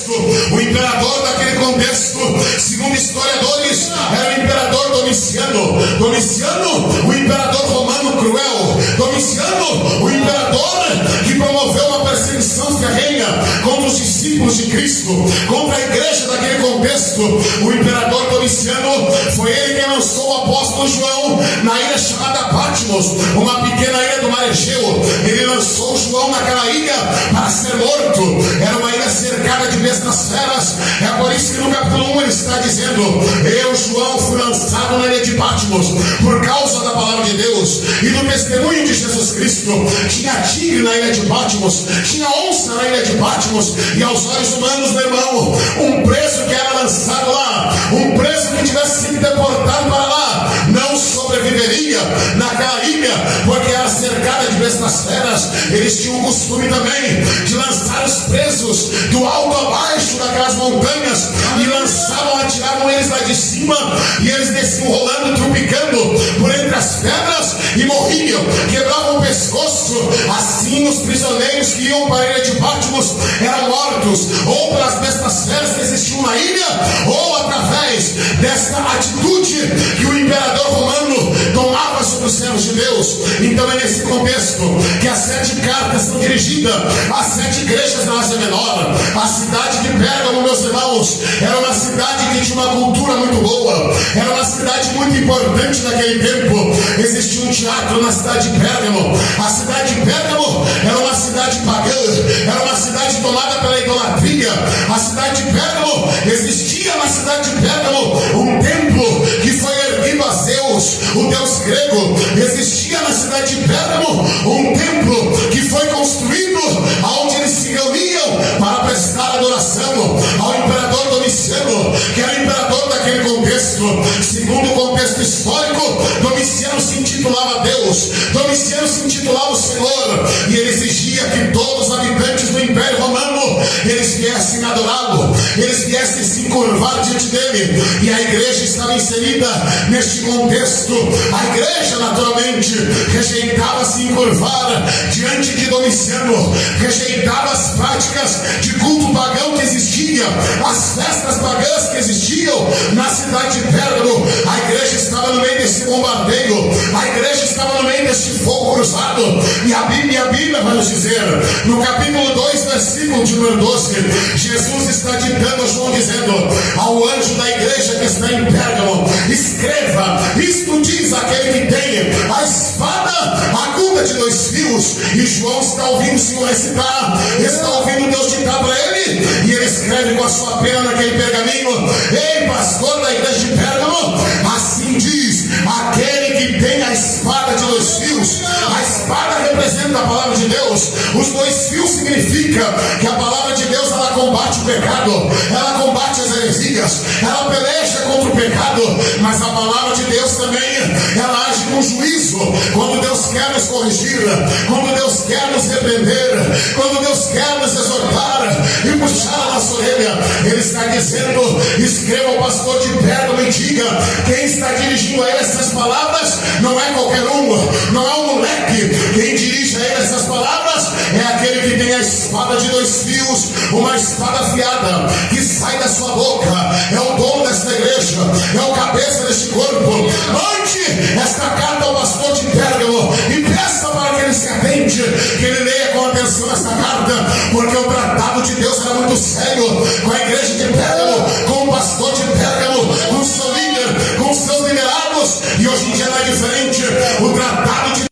O imperador daquele contexto, segundo historiadores, era o imperador Domiciano. Domiciano, o imperador romano cruel. Domiciano, o imperador que promoveu uma perseguição ferrenha contra os discípulos de Cristo, contra a igreja daquele contexto. O imperador Domiciano foi ele quem lançou o apóstolo João na ilha chamada Patmos, uma pequena ilha do mar Egeu. Ele lançou João naquela ilha para ser morto. Era uma ilha cercada de bestas feras. É por isso que no capítulo 1 ele está dizendo: eu, João, fui lançado na ilha de Patmos por causa da palavra de Deus e do testemunho de Jesus Cristo. Tinha tigre na ilha de Patmos, tinha onça na ilha de Patmos, e aos olhos humanos, meu irmão, um preso que era lançado lá, um preso que tivesse sido deportado para lá, não sobreviveria naquela ilha, porque era cercada de bestas feras. Eles tinham o costume também de lançar os presos do alto a baixo daquelas montanhas, e lançavam, atiravam eles lá de cima, e eles desciam rolando, trupicando por entre as pedras e morriam, quebravam o pescoço. Assim os prisioneiros que iam para a ilha de Patmos eram mortos, ou pelas bestas feras que existiam na ilha, ou através dessa atitude que o imperador romano tomava sobre os servos de Deus. Então é nesse contexto que as 7 cartas são dirigidas às 7 igrejas da Ásia Menor. A cidade de Pérgamo, meus irmãos, era uma cidade que tinha uma cultura muito boa, era uma cidade muito importante naquele tempo. Existia um teatro na cidade de Pérgamo. A cidade de Pérgamo era uma cidade pagã, era uma cidade tomada pela idolatria. A cidade de Pérgamo, existia na cidade de Pérgamo um templo que foi erguido a Zeus, o deus grego. Existia na cidade de Pérgamo um templo que foi construído onde eles se reuniam para prestar adoração ao imperador Domiciano, que era o imperador daquele contexto. Segundo o contexto histórico, Domiciano se intitulava Deus, Domiciano se intitulava o Senhor, e ele exigia que todos os habitantes do Império Romano eles viessem adorá-lo, eles viessem se encurvar diante dele. E a igreja estava inserida neste contexto. A igreja naturalmente rejeitava se encurvar diante de Domiciano, rejeitava as práticas de culto pagão que existia, as festas pagãs que existiam na cidade de Pérgamo. A igreja estava no meio desse bombardeio, a igreja estava no meio desse fogo cruzado. E a Bíblia vai nos dizer, no capítulo 2, versículo de número 12, Jesus está ditando a João, dizendo ao anjo da igreja que está em Pérgamo: escreva, isto diz aquele que tem a espada aguda de 2 fios. E João está ouvindo o Senhor recitar, está ouvindo Deus ditar para ele, e ele escreve com a sua pena naquele pergaminho: ei, pastor da igreja de Pérgamo, assim diz aquele que tem a espada de 2 fios. A espada representa a palavra de Deus. Os 2 fios significa que a palavra de Deus, ela combate o pecado, ela combate as heresias, ela peleja contra o pecado. Mas a palavra de Deus também, ela age com juízo. Quando Deus quer nos corrigir, quando Deus quer nos repreender, quando Deus quer nos exortar e puxar a nossa orelha, ele está dizendo: escreva ao pastor de Pérgamo e diga, quem está dirigindo a ele essas palavras não é qualquer um, não é um moleque. Quem dirige a ele essas palavras é aquele que tem a espada de 2 fios, uma espada afiada que sai da sua boca. É o dono desta igreja, é o cabeça deste corpo. Mande esta carta ao pastor de Pérgamo e peça para que ele se atente, que ele leia com atenção esta carta, porque o tratado de Deus era muito sério com a igreja de Pérgamo, com o pastor de Pérgamo, com o seu líder, com os seus liderados. E hoje em dia não é diferente. O tratado de